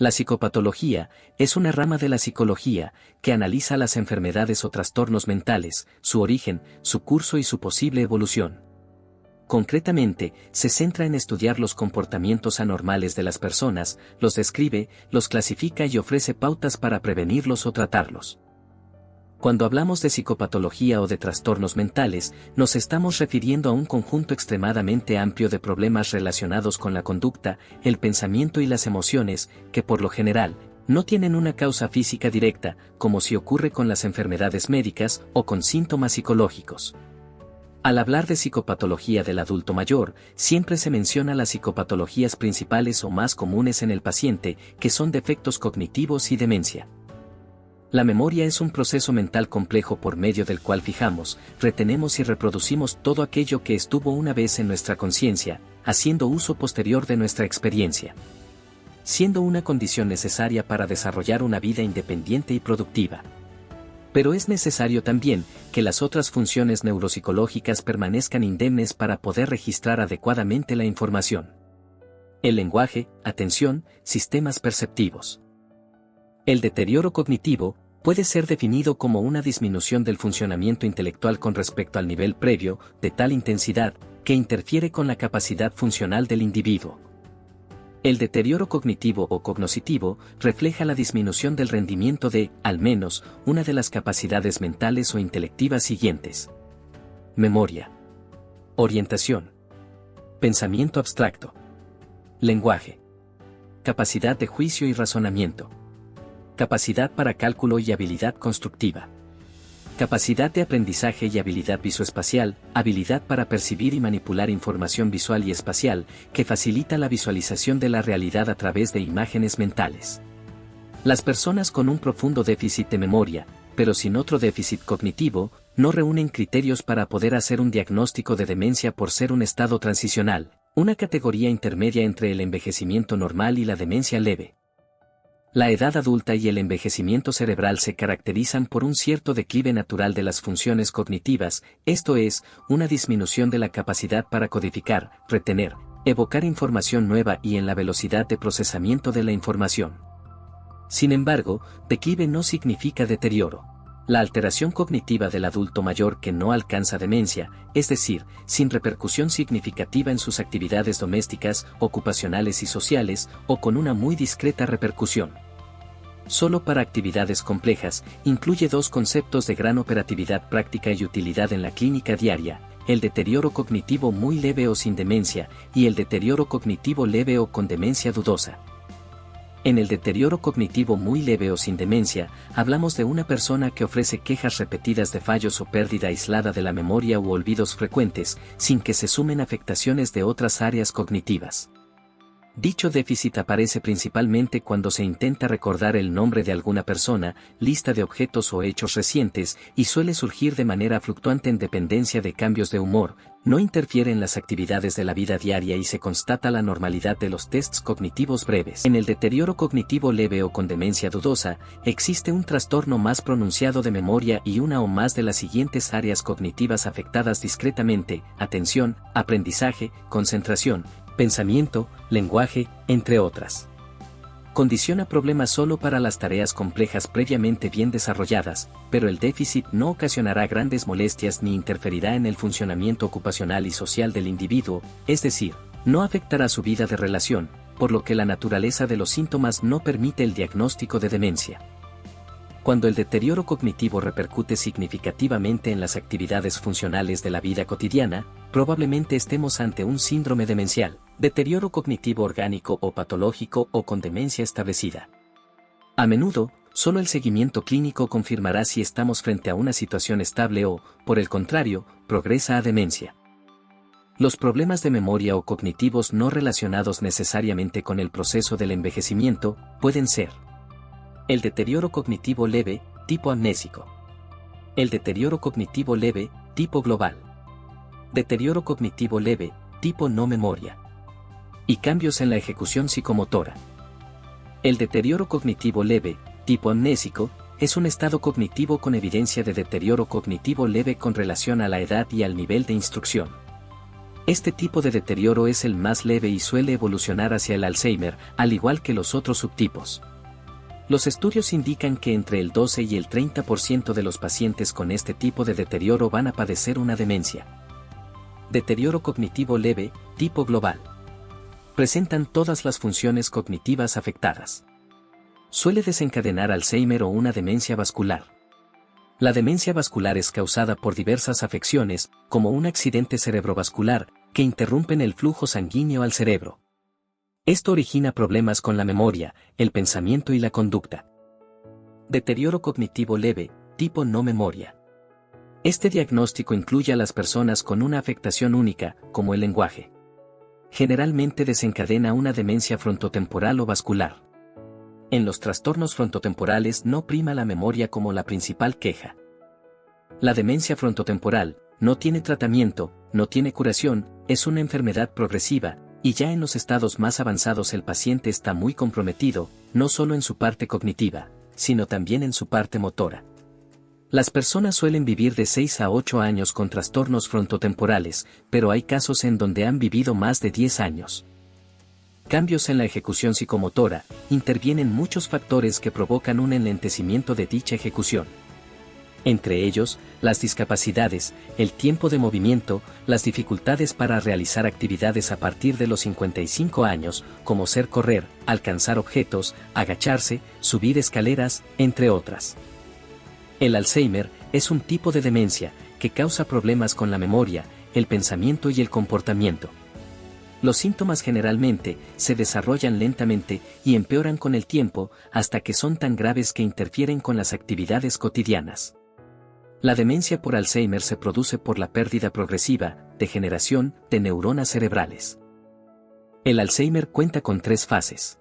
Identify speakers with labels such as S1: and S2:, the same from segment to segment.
S1: La psicopatología es una rama de la psicología que analiza las enfermedades o trastornos mentales, su origen, su curso y su posible evolución. Concretamente, se centra en estudiar los comportamientos anormales de las personas, los describe, los clasifica y ofrece pautas para prevenirlos o tratarlos. Cuando hablamos de psicopatología o de trastornos mentales, nos estamos refiriendo a un conjunto extremadamente amplio de problemas relacionados con la conducta, el pensamiento y las emociones, que por lo general, no tienen una causa física directa, como si ocurre con las enfermedades médicas o con síntomas psicológicos. Al hablar de psicopatología del adulto mayor, siempre se menciona las psicopatologías principales o más comunes en el paciente, que son defectos cognitivos y demencia. La memoria es un proceso mental complejo por medio del cual fijamos, retenemos y reproducimos todo aquello que estuvo una vez en nuestra conciencia, haciendo uso posterior de nuestra experiencia, siendo una condición necesaria para desarrollar una vida independiente y productiva. Pero es necesario también que las otras funciones neuropsicológicas permanezcan indemnes para poder registrar adecuadamente la información. El lenguaje, atención, sistemas perceptivos. El deterioro cognitivo puede ser definido como una disminución del funcionamiento intelectual con respecto al nivel previo, de tal intensidad, que interfiere con la capacidad funcional del individuo. El deterioro cognitivo o cognoscitivo refleja la disminución del rendimiento de, al menos, una de las capacidades mentales o intelectivas siguientes: memoria, orientación, pensamiento abstracto, lenguaje, capacidad de juicio y razonamiento, capacidad para cálculo y habilidad constructiva, capacidad de aprendizaje y habilidad visoespacial, habilidad para percibir y manipular información visual y espacial, que facilita la visualización de la realidad a través de imágenes mentales. Las personas con un profundo déficit de memoria, pero sin otro déficit cognitivo, no reúnen criterios para poder hacer un diagnóstico de demencia por ser un estado transicional, una categoría intermedia entre el envejecimiento normal y la demencia leve. La edad adulta y el envejecimiento cerebral se caracterizan por un cierto declive natural de las funciones cognitivas, esto es, una disminución de la capacidad para codificar, retener, evocar información nueva y en la velocidad de procesamiento de la información. Sin embargo, declive no significa deterioro. La alteración cognitiva del adulto mayor que no alcanza demencia, es decir, sin repercusión significativa en sus actividades domésticas, ocupacionales y sociales, o con una muy discreta repercusión. Solo para actividades complejas, incluye dos conceptos de gran operatividad práctica y utilidad en la clínica diaria: el deterioro cognitivo muy leve o sin demencia, y el deterioro cognitivo leve o con demencia dudosa. En el deterioro cognitivo muy leve o sin demencia, hablamos de una persona que ofrece quejas repetidas de fallos o pérdida aislada de la memoria u olvidos frecuentes, sin que se sumen afectaciones de otras áreas cognitivas. Dicho déficit aparece principalmente cuando se intenta recordar el nombre de alguna persona, lista de objetos o hechos recientes, y suele surgir de manera fluctuante en dependencia de cambios de humor, no interfiere en las actividades de la vida diaria y se constata la normalidad de los tests cognitivos breves. En el deterioro cognitivo leve o con demencia dudosa, existe un trastorno más pronunciado de memoria y una o más de las siguientes áreas cognitivas afectadas discretamente: atención, aprendizaje, concentración, pensamiento, lenguaje, entre otras. Condiciona problemas solo para las tareas complejas previamente bien desarrolladas, pero el déficit no ocasionará grandes molestias ni interferirá en el funcionamiento ocupacional y social del individuo, es decir, no afectará su vida de relación, por lo que la naturaleza de los síntomas no permite el diagnóstico de demencia. Cuando el deterioro cognitivo repercute significativamente en las actividades funcionales de la vida cotidiana, probablemente estemos ante un síndrome demencial, deterioro cognitivo orgánico o patológico o con demencia establecida. A menudo, solo el seguimiento clínico confirmará si estamos frente a una situación estable o, por el contrario, progresa a demencia. Los problemas de memoria o cognitivos no relacionados necesariamente con el proceso del envejecimiento pueden ser: el deterioro cognitivo leve, tipo amnésico. El deterioro cognitivo leve, tipo global. Deterioro cognitivo leve, tipo no memoria. Y cambios en la ejecución psicomotora. El deterioro cognitivo leve, tipo amnésico, es un estado cognitivo con evidencia de deterioro cognitivo leve con relación a la edad y al nivel de instrucción. Este tipo de deterioro es el más leve y suele evolucionar hacia el Alzheimer, al igual que los otros subtipos. Los estudios indican que entre el 12 y el 30% de los pacientes con este tipo de deterioro van a padecer una demencia. Deterioro cognitivo leve, tipo global. Presentan todas las funciones cognitivas afectadas. Suele desencadenar Alzheimer o una demencia vascular. La demencia vascular es causada por diversas afecciones, como un accidente cerebrovascular, que interrumpen el flujo sanguíneo al cerebro. Esto origina problemas con la memoria, el pensamiento y la conducta. Deterioro cognitivo leve, tipo no memoria. Este diagnóstico incluye a las personas con una afectación única, como el lenguaje. Generalmente desencadena una demencia frontotemporal o vascular. En los trastornos frontotemporales no prima la memoria como la principal queja. La demencia frontotemporal no tiene tratamiento, no tiene curación, es una enfermedad progresiva, y ya en los estados más avanzados el paciente está muy comprometido, no solo en su parte cognitiva, sino también en su parte motora. Las personas suelen vivir de 6 a 8 años con trastornos frontotemporales, pero hay casos en donde han vivido más de 10 años. Cambios en la ejecución psicomotora, intervienen muchos factores que provocan un enlentecimiento de dicha ejecución. Entre ellos, las discapacidades, el tiempo de movimiento, las dificultades para realizar actividades a partir de los 55 años, como ser correr, alcanzar objetos, agacharse, subir escaleras, entre otras. El Alzheimer es un tipo de demencia que causa problemas con la memoria, el pensamiento y el comportamiento. Los síntomas generalmente se desarrollan lentamente y empeoran con el tiempo hasta que son tan graves que interfieren con las actividades cotidianas. La demencia por Alzheimer se produce por la pérdida progresiva, degeneración, de neuronas cerebrales. El Alzheimer cuenta con 3 fases.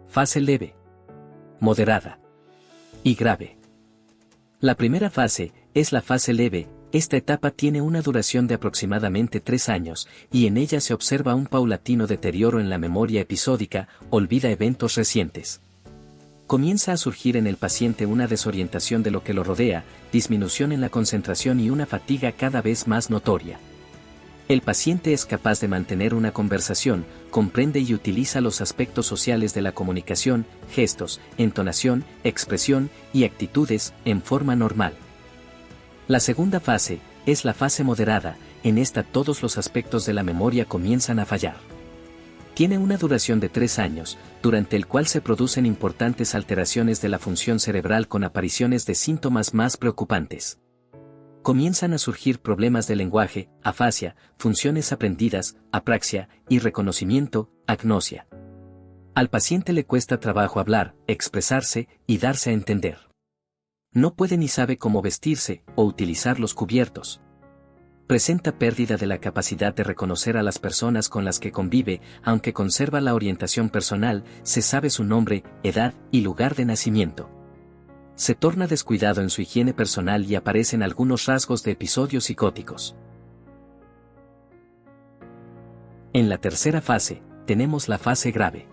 S1: Fase leve, moderada y grave. La primera fase es la fase leve. Esta etapa tiene una duración de aproximadamente 3 años, y en ella se observa un paulatino deterioro en la memoria episódica, olvida eventos recientes. Comienza a surgir en el paciente una desorientación de lo que lo rodea, disminución en la concentración y una fatiga cada vez más notoria. El paciente es capaz de mantener una conversación, comprende y utiliza los aspectos sociales de la comunicación, gestos, entonación, expresión y actitudes en forma normal. La segunda fase es la fase moderada. En esta todos los aspectos de la memoria comienzan a fallar. Tiene una duración de 3 años, durante el cual se producen importantes alteraciones de la función cerebral con apariciones de síntomas más preocupantes. Comienzan a surgir problemas de lenguaje, afasia, funciones aprendidas, apraxia, y reconocimiento, agnosia. Al paciente le cuesta trabajo hablar, expresarse y darse a entender. No puede ni sabe cómo vestirse o utilizar los cubiertos. Presenta pérdida de la capacidad de reconocer a las personas con las que convive, aunque conserva la orientación personal, se sabe su nombre, edad y lugar de nacimiento. Se torna descuidado en su higiene personal y aparecen algunos rasgos de episodios psicóticos. En la tercera fase, tenemos la fase grave.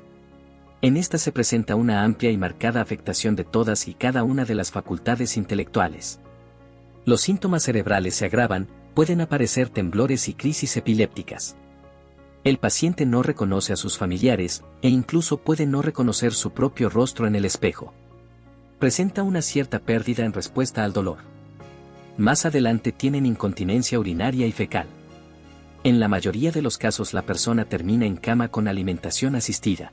S1: En esta se presenta una amplia y marcada afectación de todas y cada una de las facultades intelectuales. Los síntomas cerebrales se agravan, pueden aparecer temblores y crisis epilépticas. El paciente no reconoce a sus familiares, e incluso puede no reconocer su propio rostro en el espejo. Presenta una cierta pérdida en respuesta al dolor. Más adelante tienen incontinencia urinaria y fecal. En la mayoría de los casos la persona termina en cama con alimentación asistida.